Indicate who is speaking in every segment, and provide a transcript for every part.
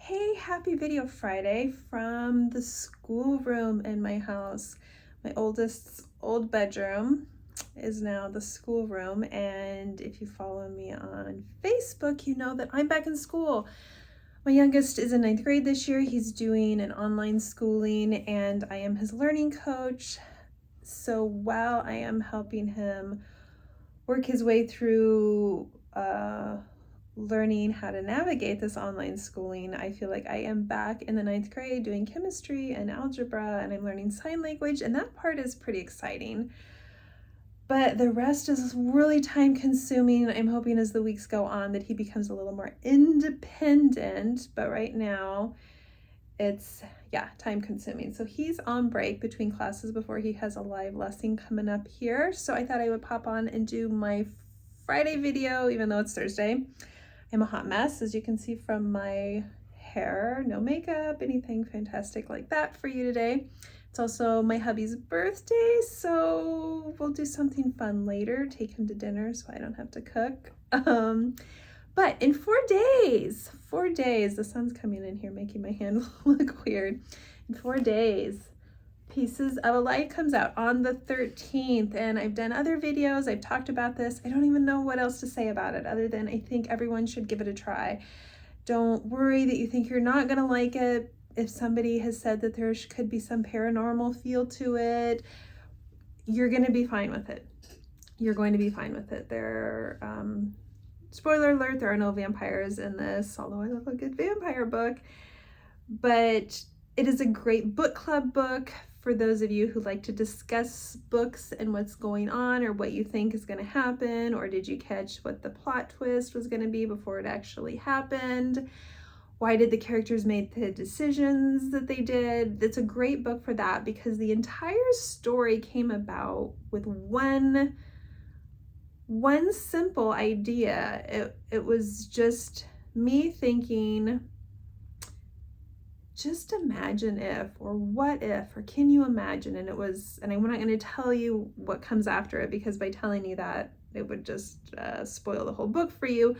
Speaker 1: Hey, happy Video Friday from the schoolroom in my house. My oldest's old bedroom is now the schoolroom, and if you follow me on Facebook, you know that I'm back in school. My youngest is in ninth grade this year. He's doing an online schooling, and I am his learning coach. So while I am helping him work his way through learning how to navigate this online schooling, I feel like I am back in the ninth grade doing chemistry and algebra, and I'm learning sign language, and that part is pretty exciting. But the rest is really time consuming. I'm hoping as the weeks go on that he becomes a little more independent, but right now it's time consuming. So he's on break between classes before he has a live lesson coming up here. So I thought I would pop on and do my Friday video, even though it's Thursday. I'm a hot mess, as you can see from my hair. No makeup, anything fantastic like that for you today. It's also my hubby's birthday, so we'll do something fun later. Take him to dinner so I don't have to cook. But in 4 days, the sun's coming in here making my hand look weird. In 4 days, Pieces of a Light comes out on the 13th, and I've done other videos. I've talked about this. I don't even know what else to say about it other than I think everyone should give it a try. Don't worry that you think you're not going to like it. If somebody has said that there could be some paranormal feel to it, you're going to be fine with it. You're going to be fine with it. Spoiler alert, there are no vampires in this, although I love a good vampire book. But it is a great book club book for those of you who like to discuss books and what's going on or what you think is going to happen, or did you catch what the plot twist was going to be before it actually happened? Why did the characters make the decisions that they did? It's a great book for that because the entire story came about with one simple idea. It was just me thinking, just imagine if, or what if, or can you imagine? And I'm not going to tell you what comes after it because by telling you that, it would just spoil the whole book for you.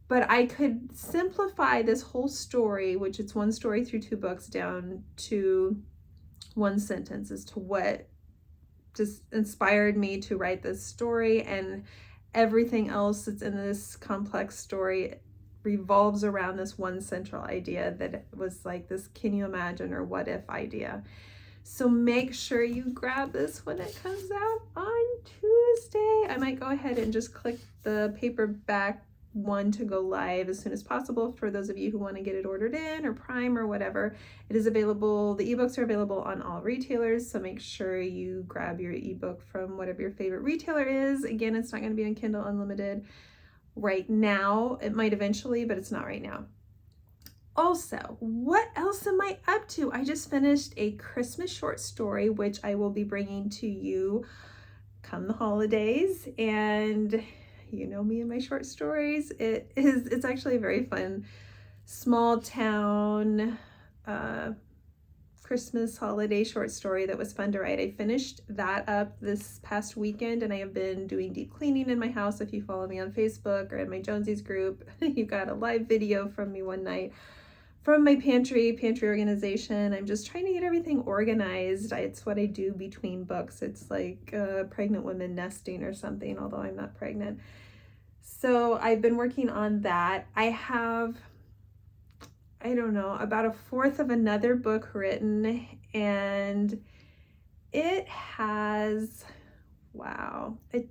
Speaker 1: But I could simplify this whole story, which it's one story through two books, down to one sentence as to what just inspired me to write this story, and everything else that's in this complex story revolves around this one central idea that was like this can you imagine or what if idea. So make sure you grab this when it comes out on Tuesday. I might go ahead and just click the paperback one to go live as soon as possible for those of you who want to get it ordered in or Prime or whatever. It is available. The ebooks are available on all retailers, so make sure you grab your ebook from whatever your favorite retailer is. Again, it's not going to be on Kindle Unlimited right now. It might eventually, but it's not right now. Also, what else am I up to? I just finished a Christmas short story, which I will be bringing to you come the holidays, and you know me and my short stories. It's actually a very fun small town Christmas holiday short story that was fun to write. I finished that up this past weekend, and I have been doing deep cleaning in my house. If you follow me on Facebook or in my Jonesies group, you got a live video from me one night from my pantry organization. I'm just trying to get everything organized. It's what I do between books. It's like pregnant women nesting or something, although I'm not pregnant. So I've been working on that. I have, I don't know, about a fourth of another book written, and it has, wow, a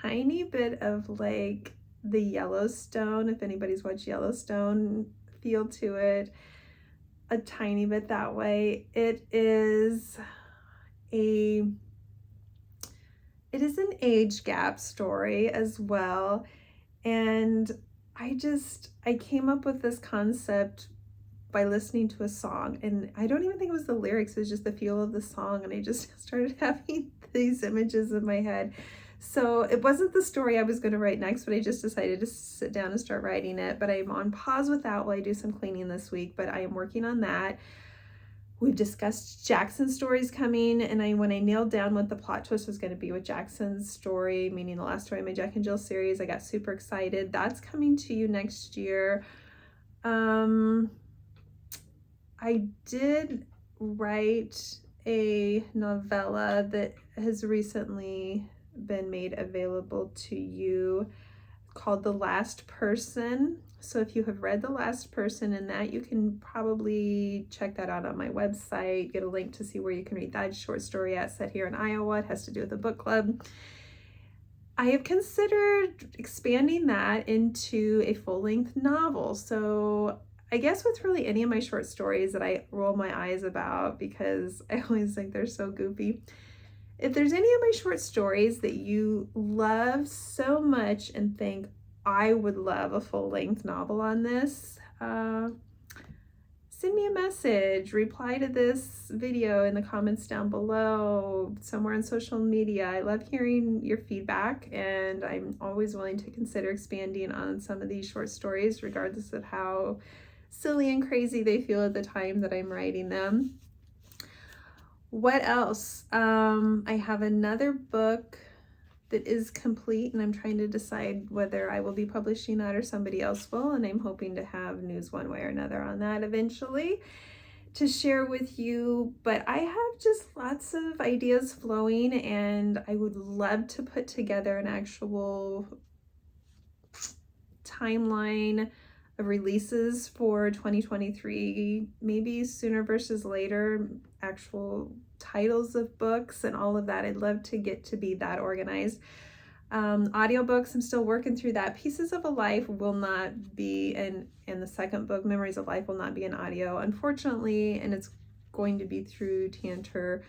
Speaker 1: tiny bit of like the Yellowstone, if anybody's watched Yellowstone, feel to it, a tiny bit that way. It is an age gap story as well, and I came up with this concept by listening to a song, and I don't even think it was the lyrics, it was just the feel of the song, and I just started having these images in my head. So it wasn't the story I was going to write next, but I just decided to sit down and start writing it. But I'm on pause with that while I do some cleaning this week, but I am working on that. We've discussed Jackson's stories coming, and when I nailed down what the plot twist was going to be with Jackson's story, meaning the last story in my Jack and Jill series, I got super excited. That's coming to you next year. I did write a novella that has recently been made available to you called The Last Person. So if you have read The Last Person in that, you can probably check that out on my website, get a link to see where you can read that short story at, set here in Iowa. It has to do with the book club. I have considered expanding that into a full-length novel. So I guess with really any of my short stories that I roll my eyes about because I always think they're so goofy. If there's any of my short stories that you love so much and think I would love a full-length novel on this, send me a message, reply to this video in the comments down below, somewhere on social media. I love hearing your feedback, and I'm always willing to consider expanding on some of these short stories, regardless of how silly and crazy they feel at the time that I'm writing them. What else? I have another book that is complete, and I'm trying to decide whether I will be publishing that or somebody else will, and I'm hoping to have news one way or another on that eventually to share with you. But I have just lots of ideas flowing, and I would love to put together an actual timeline of releases for 2023, maybe sooner versus later, actual titles of books and all of that. I'd love to get to be that organized. Audiobooks, I'm still working through that. Pieces of a Life will not be, and the second book, Memories of Life, will not be an audio, unfortunately, and it's going to be through Tantor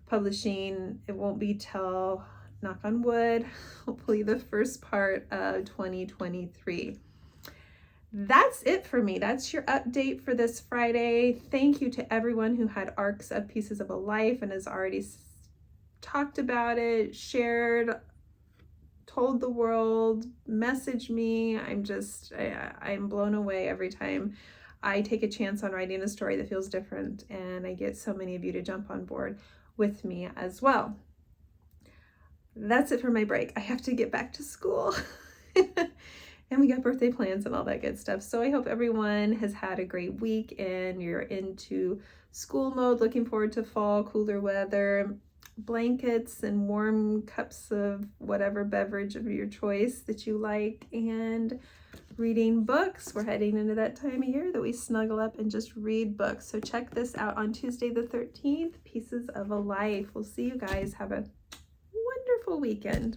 Speaker 1: Publishing. It won't be till, knock on wood, hopefully the first part of 2023. That's it for me. That's your update for this Friday. Thank you to everyone who had arcs of Pieces of a Life and has already talked about it, shared, told the world, messaged me. I'm blown away every time I take a chance on writing a story that feels different, and I get so many of you to jump on board with me as well. That's it for my break. I have to get back to school. And we got birthday plans and all that good stuff. So I hope everyone has had a great week and you're into school mode, looking forward to fall, cooler weather, blankets and warm cups of whatever beverage of your choice that you like, and reading books. We're heading into that time of year that we snuggle up and just read books. So check this out on Tuesday the 13th, Pieces of a Life. We'll see you guys. Have a wonderful weekend.